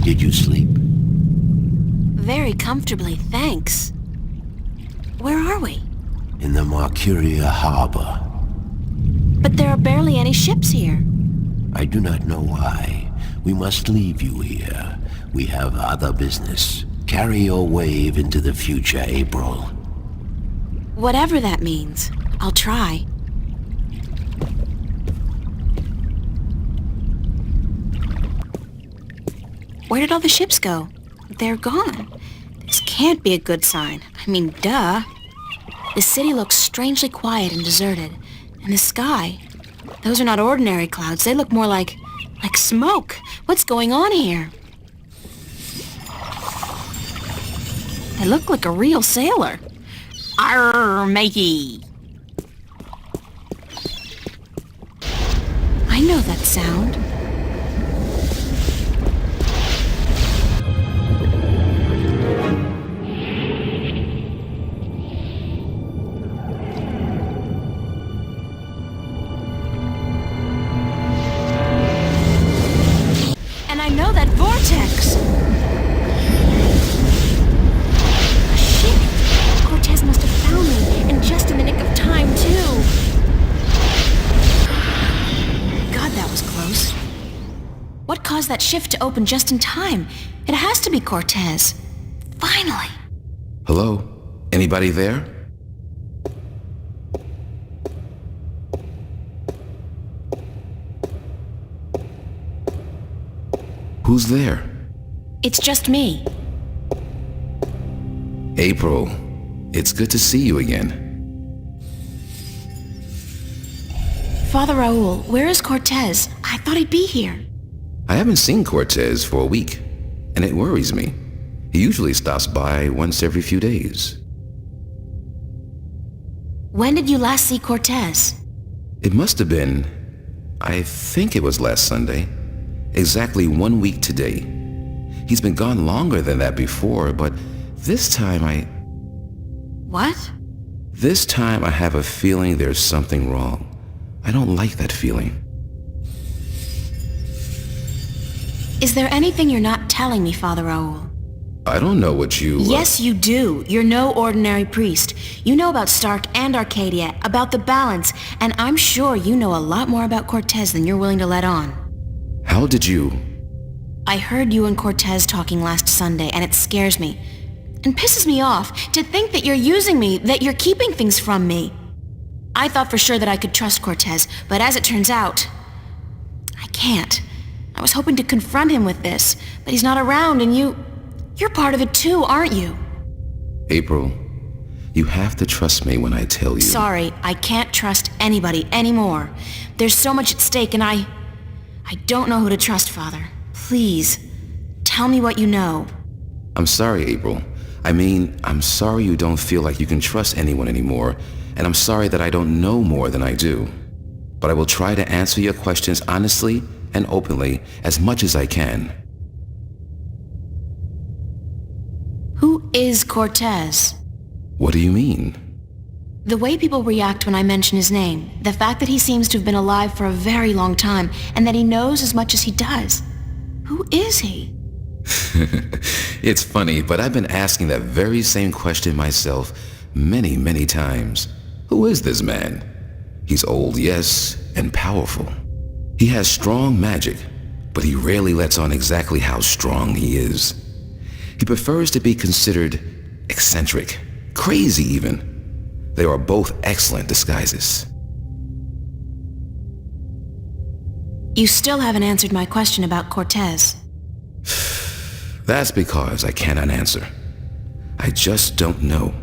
Did you sleep? Very comfortably, thanks. Where are we? In the Marcuria harbor. But there are barely any ships here. I do not know why. We must leave you here. We have other business. Carry your wave into the future, April. Whatever that means, I'll try. Where did all the ships go? They're gone. This can't be a good sign. I mean, duh. The city looks strangely quiet and deserted. And the sky, those are not ordinary clouds. They look more like smoke. What's going on here? I look like a real sailor. Arr, matey. I know that sound. And I know that vortex. Shit! Cortez must have found me, and just in the nick of time, too. God, that was close. What caused that shift to open just in time? It has to be Cortez. Finally. Hello? Anybody there? Who's there? It's just me. April, it's good to see you again. Father Raul, where is Cortez? I thought he'd be here. I haven't seen Cortez for a week, and it worries me. He usually stops by once every few days. When did you last see Cortez? It must have been, I think it was last Sunday. Exactly 1 week today. He's been gone longer than that before, but this time What? This time I have a feeling there's something wrong. I don't like that feeling. Is there anything you're not telling me, Father Raul? I don't know what you... Yes, you do. You're no ordinary priest. You know about Stark and Arcadia, about the balance, and I'm sure you know a lot more about Cortez than you're willing to let on. How did you... I heard you and Cortez talking last Sunday, and it scares me. And pisses me off to think that you're using me, that you're keeping things from me. I thought for sure that I could trust Cortez, but as it turns out, I can't. I was hoping to confront him with this, but he's not around, and you're part of it too, aren't you? April, you have to trust me when I tell you. Sorry, I can't trust anybody anymore. There's so much at stake, and I don't know who to trust, Father. Please, tell me what you know. I'm sorry, April. I'm sorry you don't feel like you can trust anyone anymore, and I'm sorry that I don't know more than I do. But I will try to answer your questions honestly and openly as much as I can. Who is Cortez? What do you mean? The way people react when I mention his name, the fact that he seems to have been alive for a very long time, and that he knows as much as he does. Who is he? It's funny, but I've been asking that very same question myself many, many times. Who is this man? He's old, yes, and powerful. He has strong magic, but he rarely lets on exactly how strong he is. He prefers to be considered eccentric, crazy even. They are both excellent disguises. You still haven't answered my question about Cortez. That's because I cannot answer. I just don't know.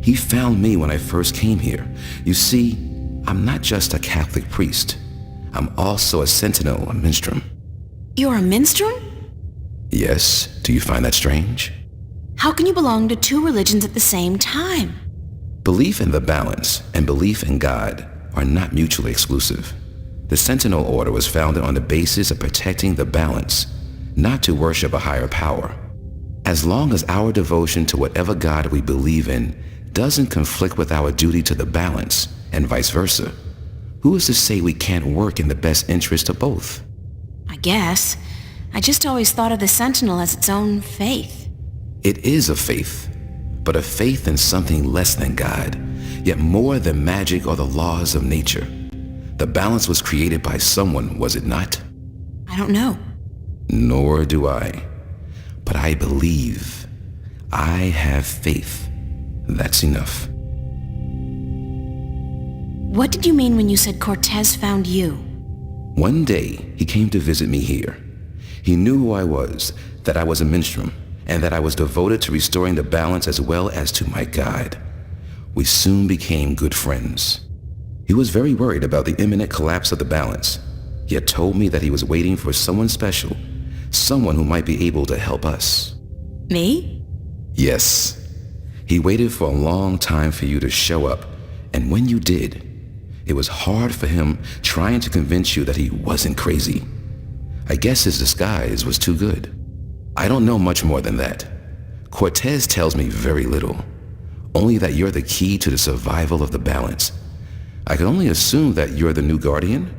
He found me when I first came here. You see, I'm not just a Catholic priest. I'm also a sentinel, a minstrel. You're a minstrel? Yes, do you find that strange? How can you belong to two religions at the same time? Belief in the balance and belief in God are not mutually exclusive. The Sentinel Order was founded on the basis of protecting the balance, not to worship a higher power. As long as our devotion to whatever God we believe in doesn't conflict with our duty to the balance, and vice versa, who is to say we can't work in the best interest of both? I guess. I just always thought of the Sentinel as its own faith. It is a faith, but a faith in something less than God, yet more than magic or the laws of nature. The balance was created by someone, was it not? I don't know. Nor do I. But I believe. I have faith. That's enough. What did you mean when you said Cortez found you? One day, he came to visit me here. He knew who I was, that I was a minstrel, and that I was devoted to restoring the balance as well as to my God. We soon became good friends. He was very worried about the imminent collapse of the balance, yet told me that he was waiting for someone special, someone who might be able to help us. Me? Yes. He waited for a long time for you to show up, and when you did, it was hard for him trying to convince you that he wasn't crazy. I guess his disguise was too good. I don't know much more than that. Cortez tells me very little, only that you're the key to the survival of the balance. I can only assume that you're the new guardian?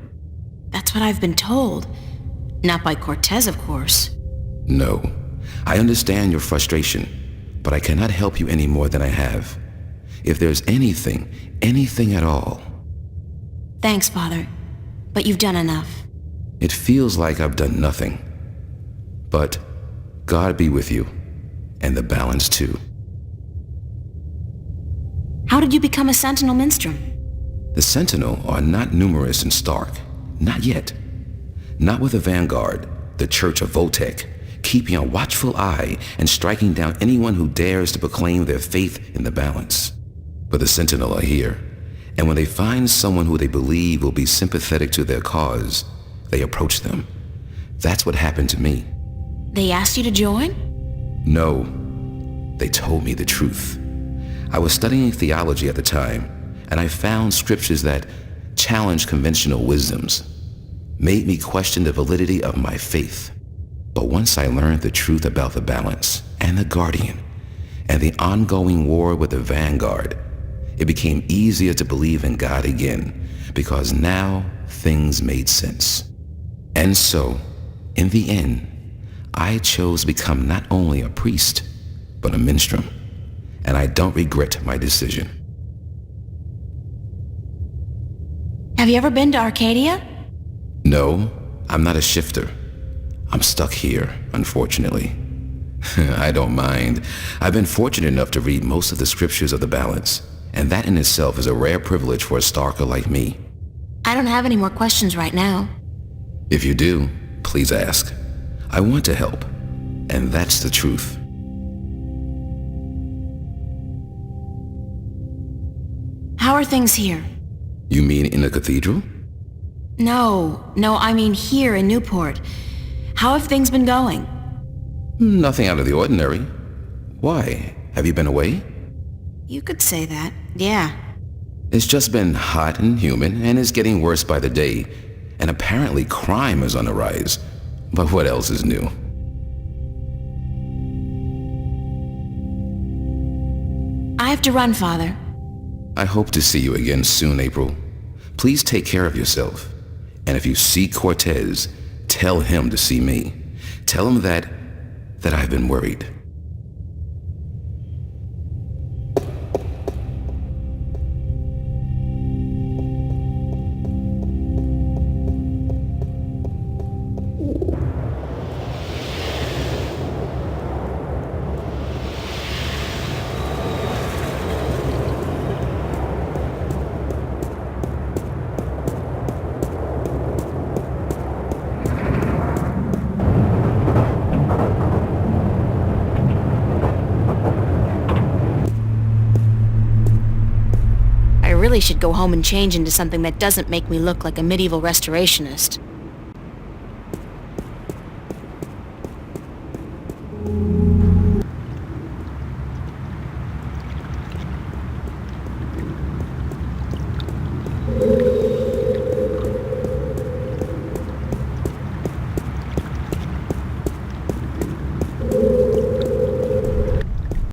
That's what I've been told. Not by Cortez, of course. No. I understand your frustration, but I cannot help you any more than I have. If there's anything at all. Thanks, Father. But you've done enough. It feels like I've done nothing. But God be with you, and the balance too. How did you become a Sentinel Minstrel? The Sentinel are not numerous in Stark. Not yet. Not with the Vanguard, the Church of Voltec, keeping a watchful eye and striking down anyone who dares to proclaim their faith in the balance. But the Sentinel are here, and when they find someone who they believe will be sympathetic to their cause, they approach them. That's what happened to me. They asked you to join? No, they told me the truth. I was studying theology at the time, and I found scriptures that challenged conventional wisdoms, made me question the validity of my faith. But once I learned the truth about the balance and the Guardian and the ongoing war with the Vanguard, it became easier to believe in God again, because now things made sense. And so, in the end, I chose to become not only a priest, but a minstrel, and I don't regret my decision. Have you ever been to Arcadia? No, I'm not a shifter. I'm stuck here, unfortunately. I don't mind. I've been fortunate enough to read most of the scriptures of the balance, and that in itself is a rare privilege for a Starker like me. I don't have any more questions right now. If you do, please ask. I want to help, and that's the truth. How are things here? You mean in the cathedral? No, I mean here in Newport. How have things been going? Nothing out of the ordinary. Why? Have you been away? You could say that, yeah. It's just been hot and humid, and it's getting worse by the day. And apparently crime is on the rise. But what else is new? I have to run, Father. I hope to see you again soon, April. Please take care of yourself. And if you see Cortez, tell him to see me. Tell him that I've been worried. I really should go home and change into something that doesn't make me look like a medieval restorationist.